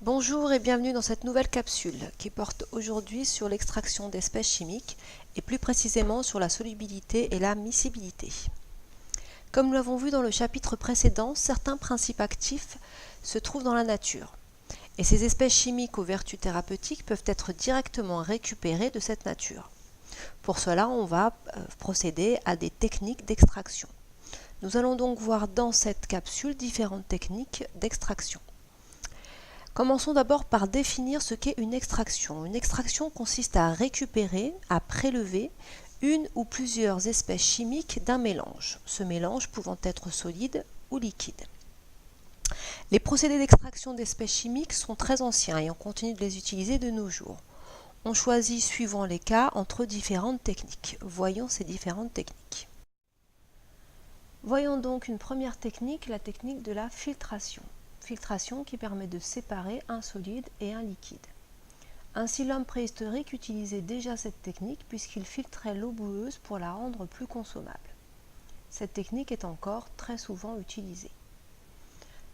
Bonjour et bienvenue dans cette nouvelle capsule qui porte aujourd'hui sur l'extraction d'espèces chimiques et plus précisément sur la solubilité et la miscibilité. Comme nous l'avons vu dans le chapitre précédent, certains principes actifs se trouvent dans la nature et ces espèces chimiques aux vertus thérapeutiques peuvent être directement récupérées de cette nature. Pour cela, on va procéder à des techniques d'extraction. Nous allons donc voir dans cette capsule différentes techniques d'extraction. Commençons d'abord par définir ce qu'est une extraction. Une extraction consiste à récupérer, à prélever une ou plusieurs espèces chimiques d'un mélange, ce mélange pouvant être solide ou liquide. Les procédés d'extraction d'espèces chimiques sont très anciens et on continue de les utiliser de nos jours. On choisit suivant les cas entre différentes techniques. Voyons ces différentes techniques. Voyons donc une première technique, la technique de la filtration. Filtration qui permet de séparer un solide et un liquide. Ainsi, l'homme préhistorique utilisait déjà cette technique puisqu'il filtrait l'eau boueuse pour la rendre plus consommable. Cette technique est encore très souvent utilisée.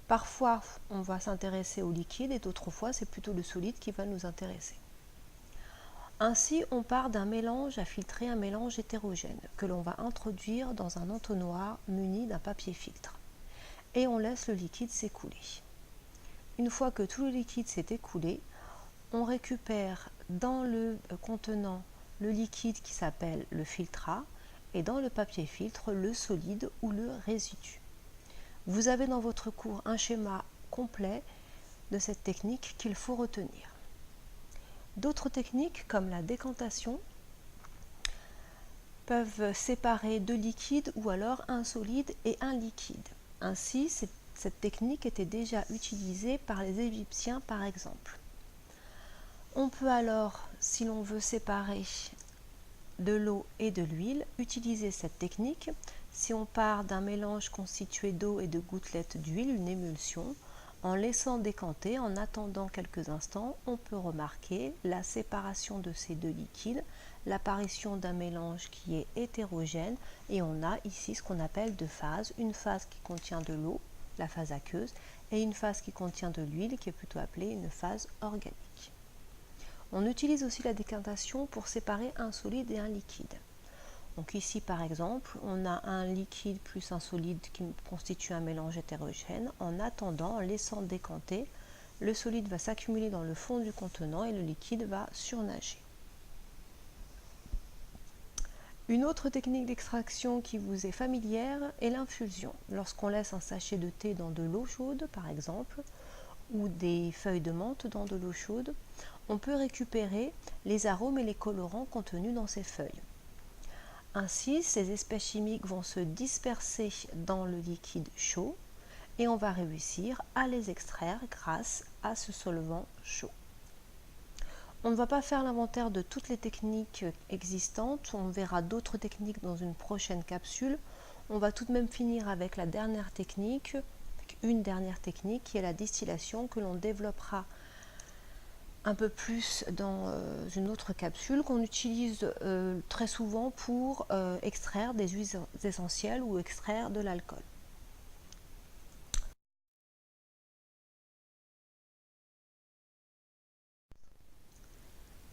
Parfois, on va s'intéresser au liquide et d'autres fois, c'est plutôt le solide qui va nous intéresser. Ainsi, on part d'un mélange à filtrer, un mélange hétérogène que l'on va introduire dans un entonnoir muni d'un papier filtre. Et on laisse le liquide s'écouler. Une fois que tout le liquide s'est écoulé, on récupère dans le contenant le liquide qui s'appelle le filtrat et dans le papier filtre le solide ou le résidu. Vous avez dans votre cours un schéma complet de cette technique qu'il faut retenir. D'autres techniques comme la décantation peuvent séparer deux liquides ou alors un solide et un liquide. Ainsi, cette technique était déjà utilisée par les Égyptiens par exemple. On peut alors, si l'on veut séparer de l'eau et de l'huile, utiliser cette technique. Si on part d'un mélange constitué d'eau et de gouttelettes d'huile, une émulsion, en laissant décanter, en attendant quelques instants, on peut remarquer la séparation de ces deux liquides, l'apparition d'un mélange qui est hétérogène et on a ici ce qu'on appelle deux phases, une phase qui contient de l'eau, la phase aqueuse, et une phase qui contient de l'huile qui est plutôt appelée une phase organique. On utilise aussi la décantation pour séparer un solide et un liquide. Donc ici par exemple, on a un liquide plus un solide qui constitue un mélange hétérogène. En attendant, en laissant décanter, le solide va s'accumuler dans le fond du contenant et le liquide va surnager. Une autre technique d'extraction qui vous est familière est l'infusion. Lorsqu'on laisse un sachet de thé dans de l'eau chaude par exemple, ou des feuilles de menthe dans de l'eau chaude, on peut récupérer les arômes et les colorants contenus dans ces feuilles. Ainsi, ces espèces chimiques vont se disperser dans le liquide chaud et on va réussir à les extraire grâce à ce solvant chaud. On ne va pas faire l'inventaire de toutes les techniques existantes, on verra d'autres techniques dans une prochaine capsule. On va tout de même finir avec la dernière technique, une dernière technique qui est la distillation que l'on développera un peu plus dans une autre capsule qu'on utilise très souvent pour extraire des huiles essentielles ou extraire de l'alcool.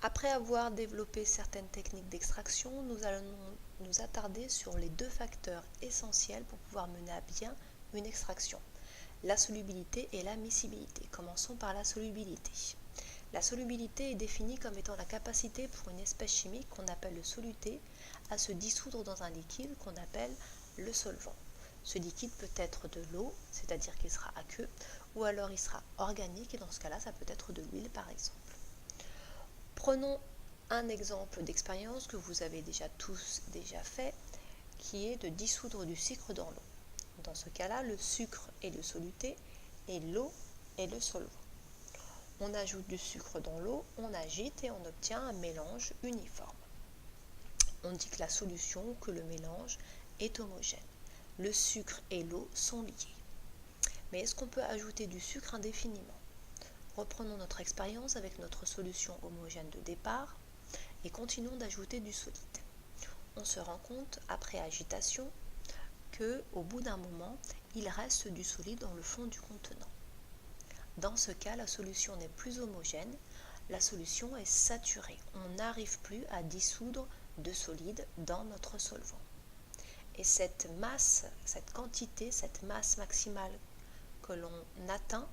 Après avoir développé certaines techniques d'extraction, nous allons nous attarder sur les deux facteurs essentiels pour pouvoir mener à bien une extraction, la solubilité et la miscibilité. Commençons par la solubilité. La solubilité est définie comme étant la capacité pour une espèce chimique qu'on appelle le soluté à se dissoudre dans un liquide qu'on appelle le solvant. Ce liquide peut être de l'eau, c'est-à-dire qu'il sera aqueux, ou alors il sera organique et dans ce cas-là, ça peut être de l'huile par exemple. Prenons un exemple d'expérience que vous avez tous fait, qui est de dissoudre du sucre dans l'eau. Dans ce cas-là, le sucre est le soluté et l'eau est le solvant. On ajoute du sucre dans l'eau, on agite et on obtient un mélange uniforme. On dit que la solution ou que le mélange est homogène. Le sucre et l'eau sont liés. Mais est-ce qu'on peut ajouter du sucre indéfiniment ? Reprenons notre expérience avec notre solution homogène de départ et continuons d'ajouter du solide. On se rend compte, après agitation, qu'au bout d'un moment, il reste du solide dans le fond du contenant. Dans ce cas, la solution n'est plus homogène, la solution est saturée. On n'arrive plus à dissoudre de solide dans notre solvant. Et cette masse, cette quantité, cette masse maximale que l'on atteint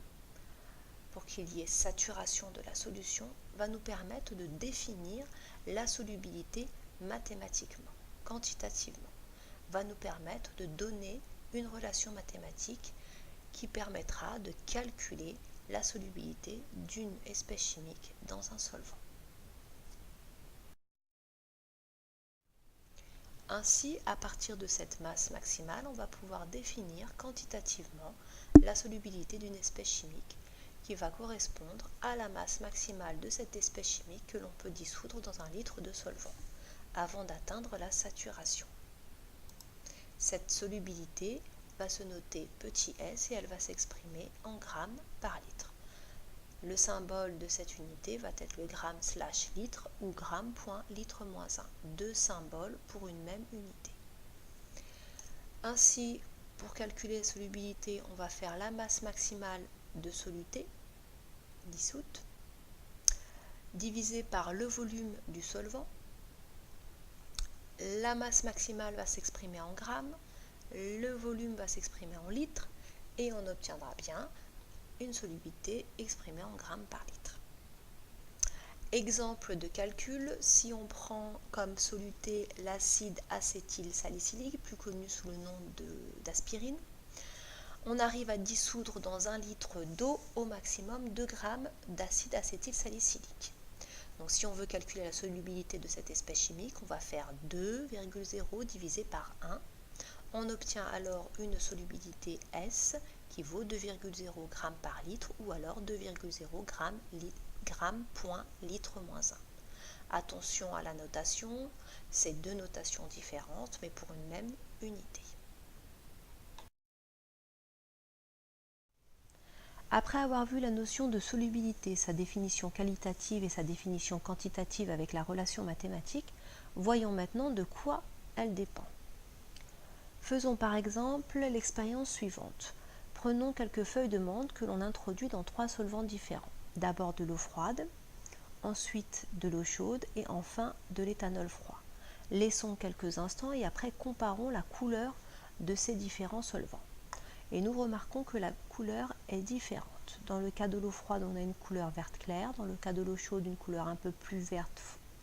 pour qu'il y ait saturation de la solution va nous permettre de définir la solubilité mathématiquement, quantitativement, va nous permettre de donner une relation mathématique qui permettra de calculer la solubilité d'une espèce chimique dans un solvant. Ainsi, à partir de cette masse maximale, on va pouvoir définir quantitativement la solubilité d'une espèce chimique qui va correspondre à la masse maximale de cette espèce chimique que l'on peut dissoudre dans un litre de solvant avant d'atteindre la saturation. Cette solubilité va se noter petit s et elle va s'exprimer en grammes par litre. Le symbole de cette unité va être le gramme/litre ou gramme.litre-1, deux symboles pour une même unité. Ainsi, pour calculer la solubilité, on va faire la masse maximale de soluté dissoute divisé par le volume du solvant. La masse maximale va s'exprimer en grammes, le volume va s'exprimer en litres et on obtiendra bien une solubilité exprimée en grammes par litre. Exemple de calcul, si on prend comme soluté l'acide acétylsalicylique, plus connu sous le nom d'aspirine, on arrive à dissoudre dans 1 litre d'eau au maximum 2 grammes d'acide acétylsalicylique. Donc si on veut calculer la solubilité de cette espèce chimique, on va faire 2,0 divisé par 1. On obtient alors une solubilité S qui vaut 2,0 g par litre ou alors 2,0 g/litre-1. Attention à la notation, c'est deux notations différentes mais pour une même unité. Après avoir vu la notion de solubilité, sa définition qualitative et sa définition quantitative avec la relation mathématique, voyons maintenant de quoi elle dépend. Faisons par exemple l'expérience suivante. Prenons quelques feuilles de menthe que l'on introduit dans 3 solvants différents. D'abord de l'eau froide, ensuite de l'eau chaude et enfin de l'éthanol froid. Laissons quelques instants et après comparons la couleur de ces différents solvants. Et nous remarquons que la couleur est différente. Dans le cas de l'eau froide, on a une couleur verte claire, dans le cas de l'eau chaude, une couleur un peu plus verte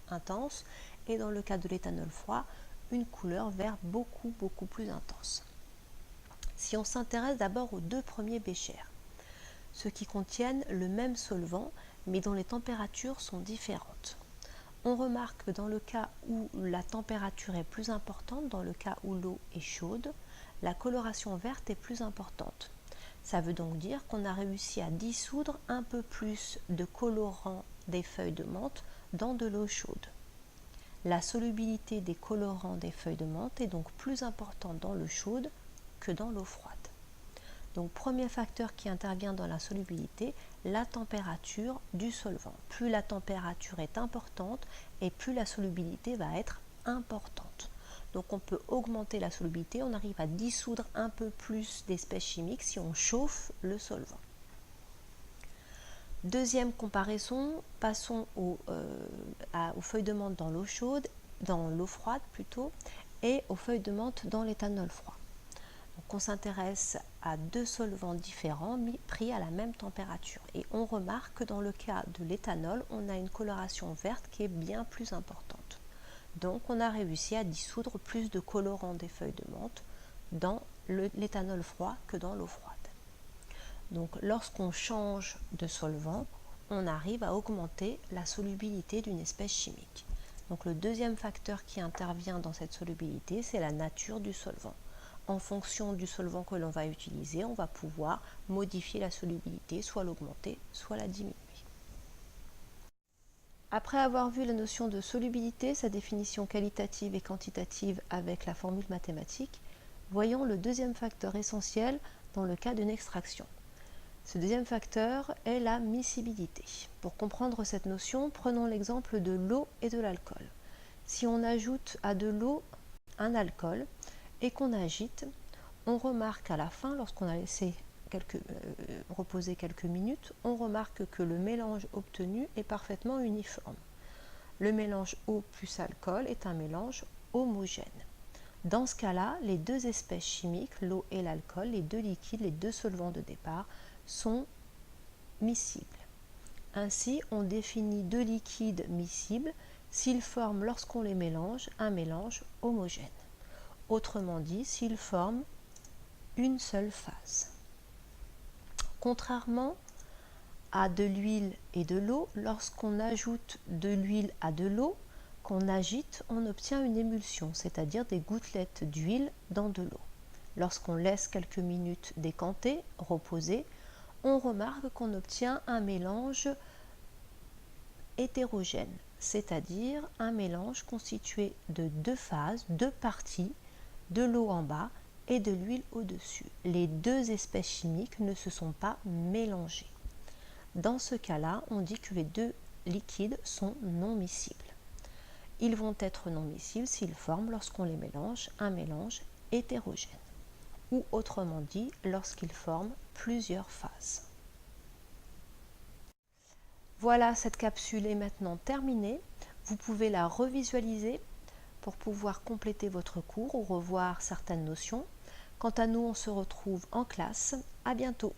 intense, et dans le cas de l'éthanol froid, une couleur vert beaucoup plus intense. Si on s'intéresse d'abord aux 2 premiers béchers, ceux qui contiennent le même solvant, mais dont les températures sont différentes. On remarque que dans le cas où la température est plus importante, dans le cas où l'eau est chaude, la coloration verte est plus importante. Ça veut donc dire qu'on a réussi à dissoudre un peu plus de colorant des feuilles de menthe dans de l'eau chaude. La solubilité des colorants des feuilles de menthe est donc plus importante dans l'eau chaude que dans l'eau froide. Donc premier facteur qui intervient dans la solubilité, la température du solvant. Plus la température est importante et plus la solubilité va être importante. Donc on peut augmenter la solubilité, on arrive à dissoudre un peu plus d'espèces chimiques si on chauffe le solvant. Deuxième comparaison, passons aux feuilles de menthe dans l'eau chaude, dans l'eau froide plutôt, et aux feuilles de menthe dans l'éthanol froid. Donc on s'intéresse à 2 solvants différents pris à la même température. Et on remarque que dans le cas de l'éthanol, on a une coloration verte qui est bien plus importante. Donc on a réussi à dissoudre plus de colorants des feuilles de menthe dans l'éthanol froid que dans l'eau froide. Donc lorsqu'on change de solvant, on arrive à augmenter la solubilité d'une espèce chimique. Donc le deuxième facteur qui intervient dans cette solubilité, c'est la nature du solvant. En fonction du solvant que l'on va utiliser, on va pouvoir modifier la solubilité, soit l'augmenter, soit la diminuer. Après avoir vu la notion de solubilité, sa définition qualitative et quantitative avec la formule mathématique, voyons le deuxième facteur essentiel dans le cas d'une extraction. Ce deuxième facteur est la miscibilité. Pour comprendre cette notion, prenons l'exemple de l'eau et de l'alcool. Si on ajoute à de l'eau un alcool et qu'on agite, on remarque à la fin, lorsqu'on a laissé reposer quelques minutes, on remarque que le mélange obtenu est parfaitement uniforme. Le mélange eau plus alcool est un mélange homogène. Dans ce cas-là, les deux espèces chimiques, l'eau et l'alcool, les deux liquides, les deux solvants de départ, sont miscibles. Ainsi, on définit deux liquides miscibles s'ils forment, lorsqu'on les mélange, un mélange homogène. Autrement dit, s'ils forment une seule phase. Contrairement à de l'huile et de l'eau, lorsqu'on ajoute de l'huile à de l'eau, qu'on agite, on obtient une émulsion, c'est-à-dire des gouttelettes d'huile dans de l'eau. Lorsqu'on laisse quelques minutes décanter, reposer, on remarque qu'on obtient un mélange hétérogène, c'est-à-dire un mélange constitué de deux phases, deux parties, de l'eau en bas et de l'huile au-dessus. Les deux espèces chimiques ne se sont pas mélangées. Dans ce cas-là, on dit que les deux liquides sont non miscibles. Ils vont être non miscibles s'ils forment, lorsqu'on les mélange, un mélange hétérogène, ou autrement dit, lorsqu'ils forment plusieurs phases. Voilà, cette capsule est maintenant terminée. Vous pouvez la revisualiser pour pouvoir compléter votre cours ou revoir certaines notions. Quant à nous, on se retrouve en classe. À bientôt.